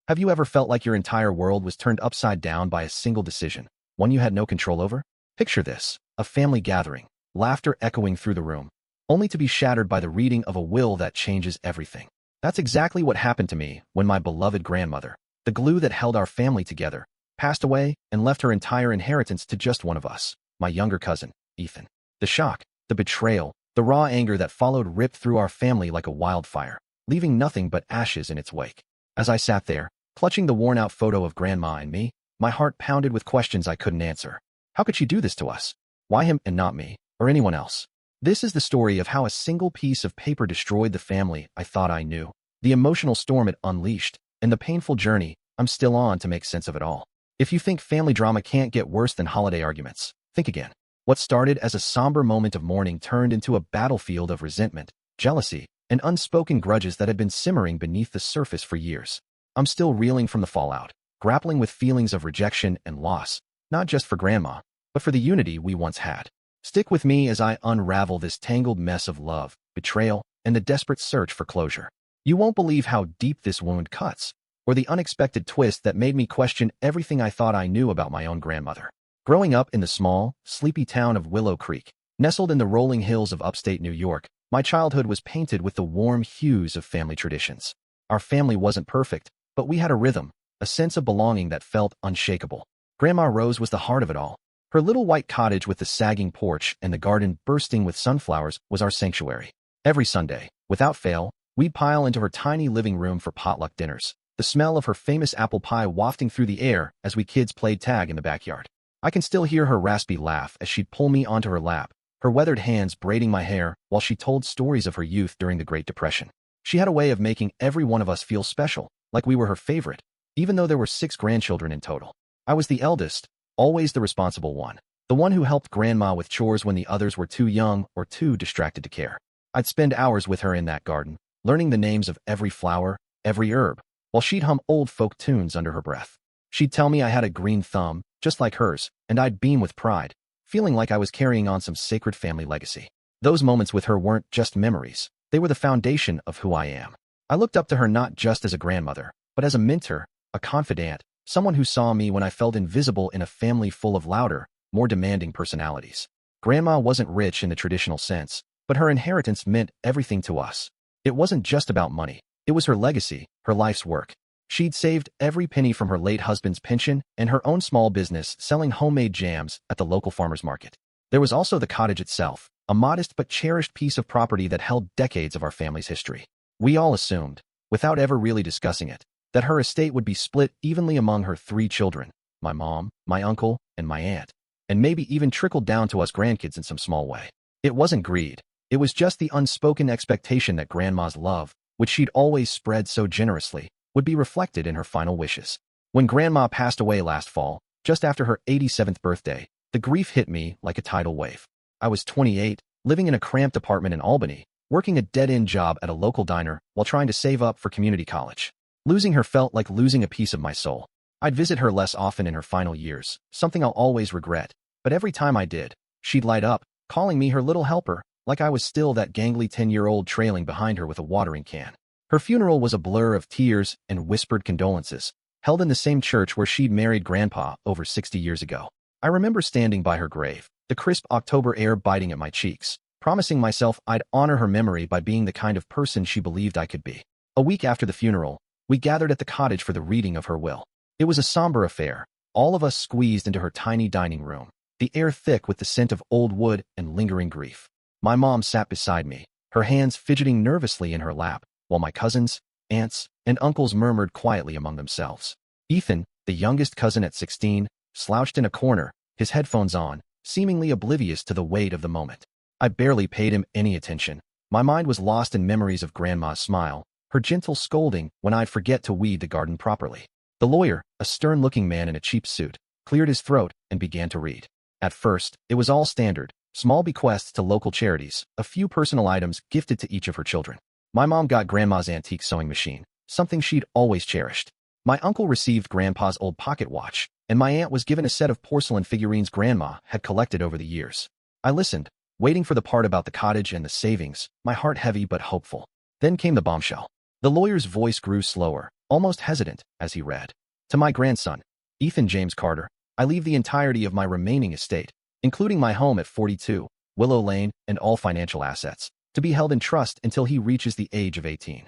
Have you ever felt like your entire world was turned upside down by a single decision, one you had no control over? Picture this, a family gathering, laughter echoing through the room, only to be shattered by the reading of a will that changes everything. That's exactly what happened to me when my beloved grandmother, the glue that held our family together, passed away and left her entire inheritance to just one of us, my younger cousin, Ethan. The shock, the betrayal, the raw anger that followed ripped through our family like a wildfire, leaving nothing but ashes in its wake. As I sat there, clutching the worn-out photo of Grandma and me, my heart pounded with questions I couldn't answer. How could she do this to us? Why him and not me, or anyone else? This is the story of how a single piece of paper destroyed the family I thought I knew, the emotional storm it unleashed, and the painful journey I'm still on to make sense of it all. If you think family drama can't get worse than holiday arguments, think again. What started as a somber moment of mourning turned into a battlefield of resentment, jealousy, and unspoken grudges that had been simmering beneath the surface for years. I'm still reeling from the fallout, grappling with feelings of rejection and loss, not just for Grandma, but for the unity we once had. Stick with me as I unravel this tangled mess of love, betrayal, and the desperate search for closure. You won't believe how deep this wound cuts, or the unexpected twist that made me question everything I thought I knew about my own grandmother. Growing up in the small, sleepy town of Willow Creek, nestled in the rolling hills of upstate New York, my childhood was painted with the warm hues of family traditions. Our family wasn't perfect, but we had a rhythm, a sense of belonging that felt unshakable. Grandma Rose was the heart of it all. Her little white cottage with the sagging porch and the garden bursting with sunflowers was our sanctuary. Every Sunday, without fail, we'd pile into her tiny living room for potluck dinners, the smell of her famous apple pie wafting through the air as we kids played tag in the backyard. I can still hear her raspy laugh as she'd pull me onto her lap, her weathered hands braiding my hair while she told stories of her youth during the Great Depression. She had a way of making every one of us feel special, like we were her favorite, even though there were 6 grandchildren in total. I was the eldest, always the responsible one, the one who helped Grandma with chores when the others were too young or too distracted to care. I'd spend hours with her in that garden, learning the names of every flower, every herb, while she'd hum old folk tunes under her breath. She'd tell me I had a green thumb, just like hers, and I'd beam with pride, feeling like I was carrying on some sacred family legacy. Those moments with her weren't just memories. They were the foundation of who I am. I looked up to her not just as a grandmother, but as a mentor, a confidant, someone who saw me when I felt invisible in a family full of louder, more demanding personalities. Grandma wasn't rich in the traditional sense, but her inheritance meant everything to us. It wasn't just about money. It was her legacy, her life's work. She'd saved every penny from her late husband's pension and her own small business selling homemade jams at the local farmer's market. There was also the cottage itself, a modest but cherished piece of property that held decades of our family's history. We all assumed, without ever really discussing it, that her estate would be split evenly among her 3 children, my mom, my uncle, and my aunt, and maybe even trickled down to us grandkids in some small way. It wasn't greed. It was just the unspoken expectation that Grandma's love, which she'd always spread so generously, would be reflected in her final wishes. When Grandma passed away last fall, just after her 87th birthday, the grief hit me like a tidal wave. I was 28, living in a cramped apartment in Albany, working a dead-end job at a local diner while trying to save up for community college. Losing her felt like losing a piece of my soul. I'd visit her less often in her final years, something I'll always regret, but every time I did, she'd light up, calling me her little helper, like I was still that gangly 10-year-old trailing behind her with a watering can. Her funeral was a blur of tears and whispered condolences, held in the same church where she'd married Grandpa over 60 years ago. I remember standing by her grave, the crisp October air biting at my cheeks, promising myself I'd honor her memory by being the kind of person she believed I could be. A week after the funeral, we gathered at the cottage for the reading of her will. It was a somber affair, all of us squeezed into her tiny dining room, the air thick with the scent of old wood and lingering grief. My mom sat beside me, her hands fidgeting nervously in her lap, while my cousins, aunts, and uncles murmured quietly among themselves. Ethan, the youngest cousin at 16, slouched in a corner, his headphones on, seemingly oblivious to the weight of the moment. I barely paid him any attention. My mind was lost in memories of Grandma's smile, her gentle scolding when I'd forget to weed the garden properly. The lawyer, a stern-looking man in a cheap suit, cleared his throat and began to read. At first, it was all standard, small bequests to local charities, a few personal items gifted to each of her children. My mom got Grandma's antique sewing machine, something she'd always cherished. My uncle received Grandpa's old pocket watch, and my aunt was given a set of porcelain figurines Grandma had collected over the years. I listened, waiting for the part about the cottage and the savings, my heart heavy but hopeful. Then came the bombshell. The lawyer's voice grew slower, almost hesitant, as he read. To my grandson, Ethan James Carter, I leave the entirety of my remaining estate, including my home at 42, Willow Lane, and all financial assets, to be held in trust until he reaches the age of 18.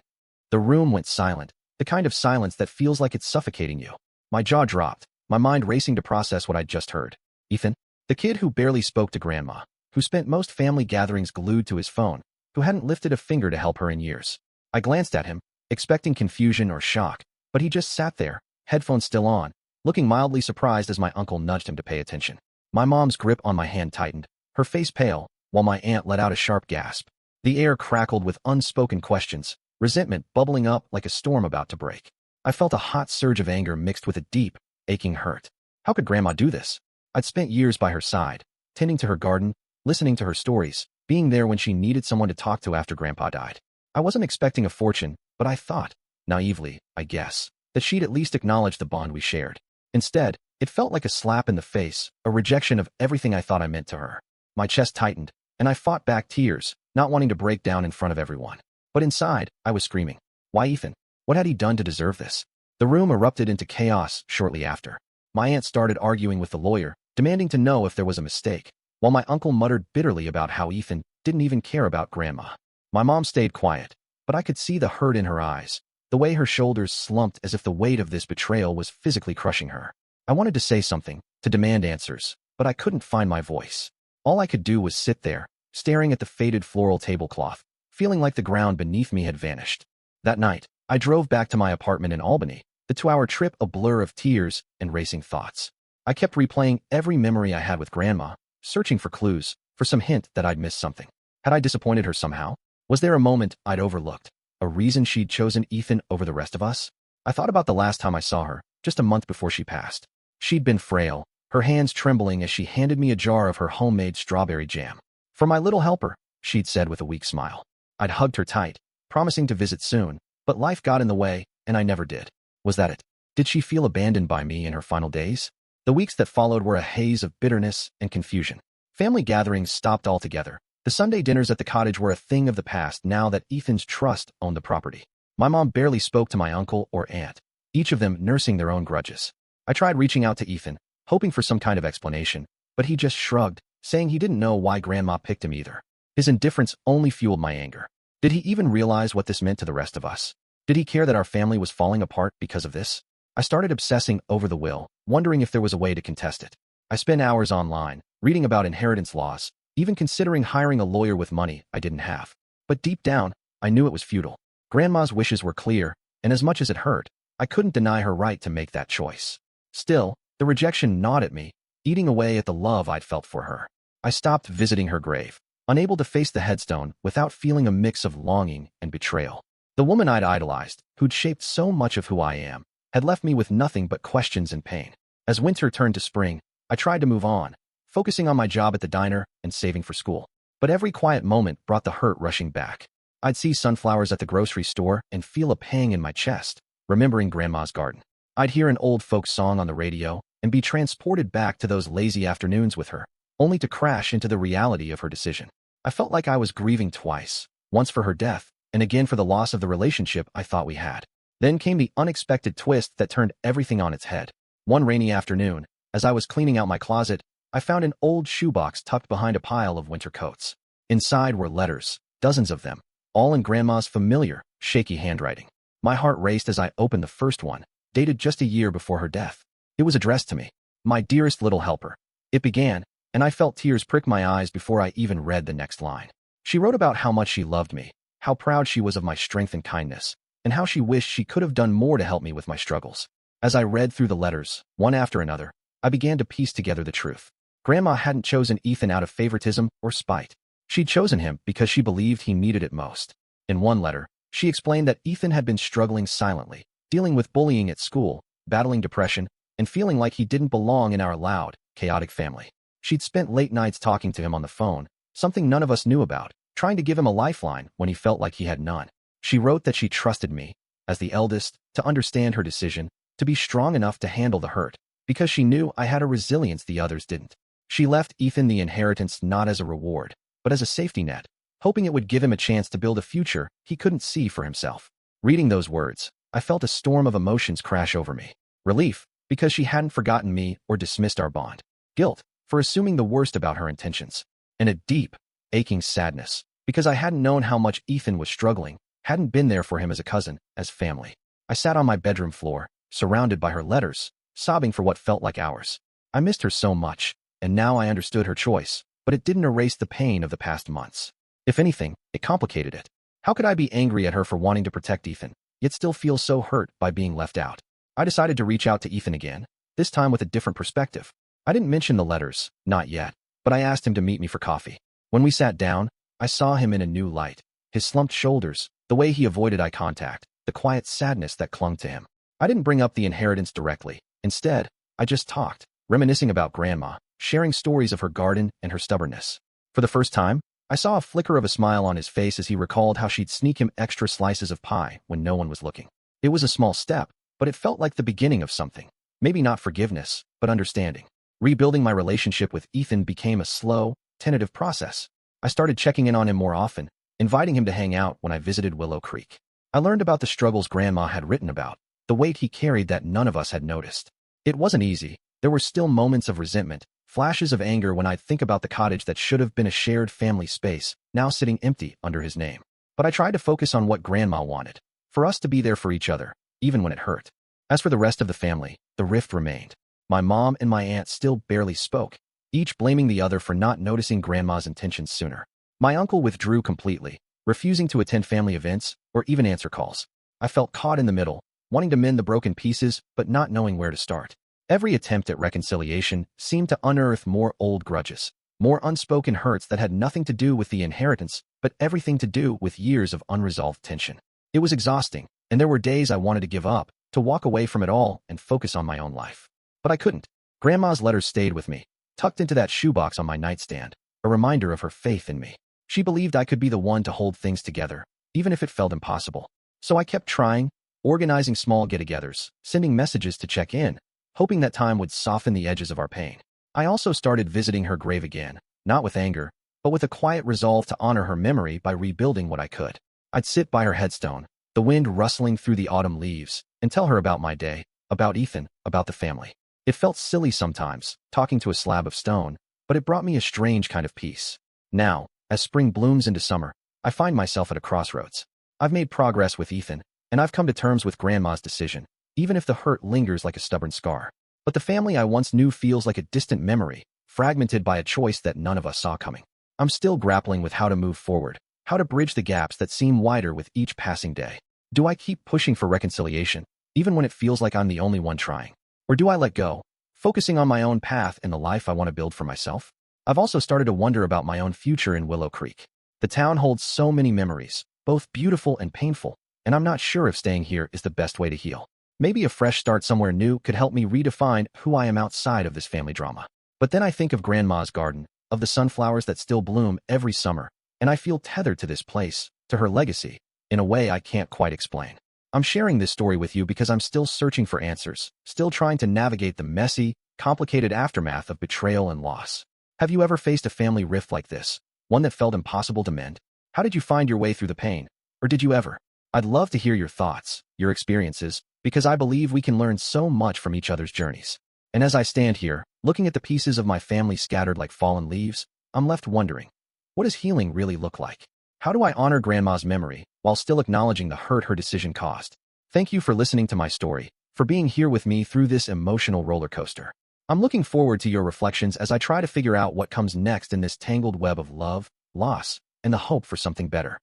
The room went silent, the kind of silence that feels like it's suffocating you. My jaw dropped, my mind racing to process what I'd just heard. Ethan, the kid who barely spoke to Grandma, who spent most family gatherings glued to his phone, who hadn't lifted a finger to help her in years. I glanced at him, expecting confusion or shock, but he just sat there, headphones still on, looking mildly surprised as my uncle nudged him to pay attention. My mom's grip on my hand tightened, her face pale, while my aunt let out a sharp gasp. The air crackled with unspoken questions, resentment bubbling up like a storm about to break. I felt a hot surge of anger mixed with a deep, aching hurt. How could Grandma do this? I'd spent years by her side, tending to her garden, listening to her stories, being there when she needed someone to talk to after Grandpa died. I wasn't expecting a fortune, but I thought, naively, I guess, that she'd at least acknowledge the bond we shared. Instead, it felt like a slap in the face, a rejection of everything I thought I meant to her. My chest tightened, and I fought back tears, not wanting to break down in front of everyone. But inside, I was screaming. Why Ethan? What had he done to deserve this? The room erupted into chaos shortly after. My aunt started arguing with the lawyer, demanding to know if there was a mistake, while my uncle muttered bitterly about how Ethan didn't even care about Grandma. My mom stayed quiet, but I could see the hurt in her eyes, the way her shoulders slumped as if the weight of this betrayal was physically crushing her. I wanted to say something, to demand answers, but I couldn't find my voice. All I could do was sit there, staring at the faded floral tablecloth, feeling like the ground beneath me had vanished. That night, I drove back to my apartment in Albany, the 2-hour trip a blur of tears and racing thoughts. I kept replaying every memory I had with Grandma, searching for clues, for some hint that I'd missed something. Had I disappointed her somehow? Was there a moment I'd overlooked? A reason she'd chosen Ethan over the rest of us? I thought about the last time I saw her, just a month before she passed. She'd been frail, her hands trembling as she handed me a jar of her homemade strawberry jam. For my little helper, she'd said with a weak smile. I'd hugged her tight, promising to visit soon, but life got in the way, and I never did. Was that it? Did she feel abandoned by me in her final days? The weeks that followed were a haze of bitterness and confusion. Family gatherings stopped altogether. The Sunday dinners at the cottage were a thing of the past now that Ethan's trust owned the property. My mom barely spoke to my uncle or aunt, each of them nursing their own grudges. I tried reaching out to Ethan, hoping for some kind of explanation, but he just shrugged, saying he didn't know why Grandma picked him either. His indifference only fueled my anger. Did he even realize what this meant to the rest of us? Did he care that our family was falling apart because of this? I started obsessing over the will, wondering if there was a way to contest it. I spent hours online, reading about inheritance laws, even considering hiring a lawyer with money I didn't have. But deep down, I knew it was futile. Grandma's wishes were clear, and as much as it hurt, I couldn't deny her right to make that choice. Still, the rejection gnawed at me, eating away at the love I'd felt for her. I stopped visiting her grave, unable to face the headstone without feeling a mix of longing and betrayal. The woman I'd idolized, who'd shaped so much of who I am, had left me with nothing but questions and pain. As winter turned to spring, I tried to move on, focusing on my job at the diner and saving for school. But every quiet moment brought the hurt rushing back. I'd see sunflowers at the grocery store and feel a pang in my chest, remembering Grandma's garden. I'd hear an old folk song on the radio and be transported back to those lazy afternoons with her, only to crash into the reality of her decision. I felt like I was grieving twice, once for her death, and again for the loss of the relationship I thought we had. Then came the unexpected twist that turned everything on its head. One rainy afternoon, as I was cleaning out my closet, I found an old shoebox tucked behind a pile of winter coats. Inside were letters, dozens of them, all in Grandma's familiar, shaky handwriting. My heart raced as I opened the first one, dated just a year before her death. It was addressed to me, my dearest little helper. It began, and I felt tears prick my eyes before I even read the next line. She wrote about how much she loved me, how proud she was of my strength and kindness, and how she wished she could have done more to help me with my struggles. As I read through the letters, one after another, I began to piece together the truth. Grandma hadn't chosen Ethan out of favoritism or spite. She'd chosen him because she believed he needed it most. In one letter, she explained that Ethan had been struggling silently, dealing with bullying at school, battling depression, and feeling like he didn't belong in our loud, chaotic family. She'd spent late nights talking to him on the phone, something none of us knew about, trying to give him a lifeline when he felt like he had none. She wrote that she trusted me, as the eldest, to understand her decision, to be strong enough to handle the hurt, because she knew I had a resilience the others didn't. She left Ethan the inheritance not as a reward, but as a safety net, hoping it would give him a chance to build a future he couldn't see for himself. Reading those words, I felt a storm of emotions crash over me. Relief, because she hadn't forgotten me or dismissed our bond. Guilt, for assuming the worst about her intentions. And a deep, aching sadness, because I hadn't known how much Ethan was struggling, hadn't been there for him as a cousin, as family. I sat on my bedroom floor, surrounded by her letters, sobbing for what felt like hours. I missed her so much, and now I understood her choice, but it didn't erase the pain of the past months. If anything, it complicated it. How could I be angry at her for wanting to protect Ethan, yet still feel so hurt by being left out? I decided to reach out to Ethan again, this time with a different perspective. I didn't mention the letters, not yet, but I asked him to meet me for coffee. When we sat down, I saw him in a new light. His slumped shoulders, the way he avoided eye contact, the quiet sadness that clung to him. I didn't bring up the inheritance directly. Instead, I just talked, reminiscing about Grandma, sharing stories of her garden and her stubbornness. For the first time, I saw a flicker of a smile on his face as he recalled how she'd sneak him extra slices of pie when no one was looking. It was a small step, but it felt like the beginning of something. Maybe not forgiveness, but understanding. Rebuilding my relationship with Ethan became a slow, tentative process. I started checking in on him more often, inviting him to hang out when I visited Willow Creek. I learned about the struggles Grandma had written about, the weight he carried that none of us had noticed. It wasn't easy. There were still moments of resentment, flashes of anger when I'd think about the cottage that should have been a shared family space, now sitting empty under his name. But I tried to focus on what Grandma wanted, for us to be there for each other, even when it hurt. As for the rest of the family, the rift remained. My mom and my aunt still barely spoke, each blaming the other for not noticing Grandma's intentions sooner. My uncle withdrew completely, refusing to attend family events or even answer calls. I felt caught in the middle, wanting to mend the broken pieces but not knowing where to start. Every attempt at reconciliation seemed to unearth more old grudges, more unspoken hurts that had nothing to do with the inheritance but everything to do with years of unresolved tension. It was exhausting, and there were days I wanted to give up, to walk away from it all and focus on my own life. But I couldn't. Grandma's letters stayed with me, tucked into that shoebox on my nightstand, a reminder of her faith in me. She believed I could be the one to hold things together, even if it felt impossible. So I kept trying, organizing small get-togethers, sending messages to check in, hoping that time would soften the edges of our pain. I also started visiting her grave again, not with anger, but with a quiet resolve to honor her memory by rebuilding what I could. I'd sit by her headstone, the wind rustling through the autumn leaves, and tell her about my day, about Ethan, about the family. It felt silly sometimes, talking to a slab of stone, but it brought me a strange kind of peace. Now, as spring blooms into summer, I find myself at a crossroads. I've made progress with Ethan, and I've come to terms with Grandma's decision, even if the hurt lingers like a stubborn scar. But the family I once knew feels like a distant memory, fragmented by a choice that none of us saw coming. I'm still grappling with how to move forward, how to bridge the gaps that seem wider with each passing day. Do I keep pushing for reconciliation, even when it feels like I'm the only one trying? Or do I let go, focusing on my own path and the life I want to build for myself? I've also started to wonder about my own future in Willow Creek. The town holds so many memories, both beautiful and painful, and I'm not sure if staying here is the best way to heal. Maybe a fresh start somewhere new could help me redefine who I am outside of this family drama. But then I think of Grandma's garden, of the sunflowers that still bloom every summer, and I feel tethered to this place, to her legacy, in a way I can't quite explain. I'm sharing this story with you because I'm still searching for answers, still trying to navigate the messy, complicated aftermath of betrayal and loss. Have you ever faced a family rift like this, one that felt impossible to mend? How did you find your way through the pain? Or did you ever? I'd love to hear your thoughts, your experiences, because I believe we can learn so much from each other's journeys. And as I stand here, looking at the pieces of my family scattered like fallen leaves, I'm left wondering, what does healing really look like? How do I honor Grandma's memory while still acknowledging the hurt her decision caused? Thank you for listening to my story, for being here with me through this emotional roller coaster. I'm looking forward to your reflections as I try to figure out what comes next in this tangled web of love, loss, and the hope for something better.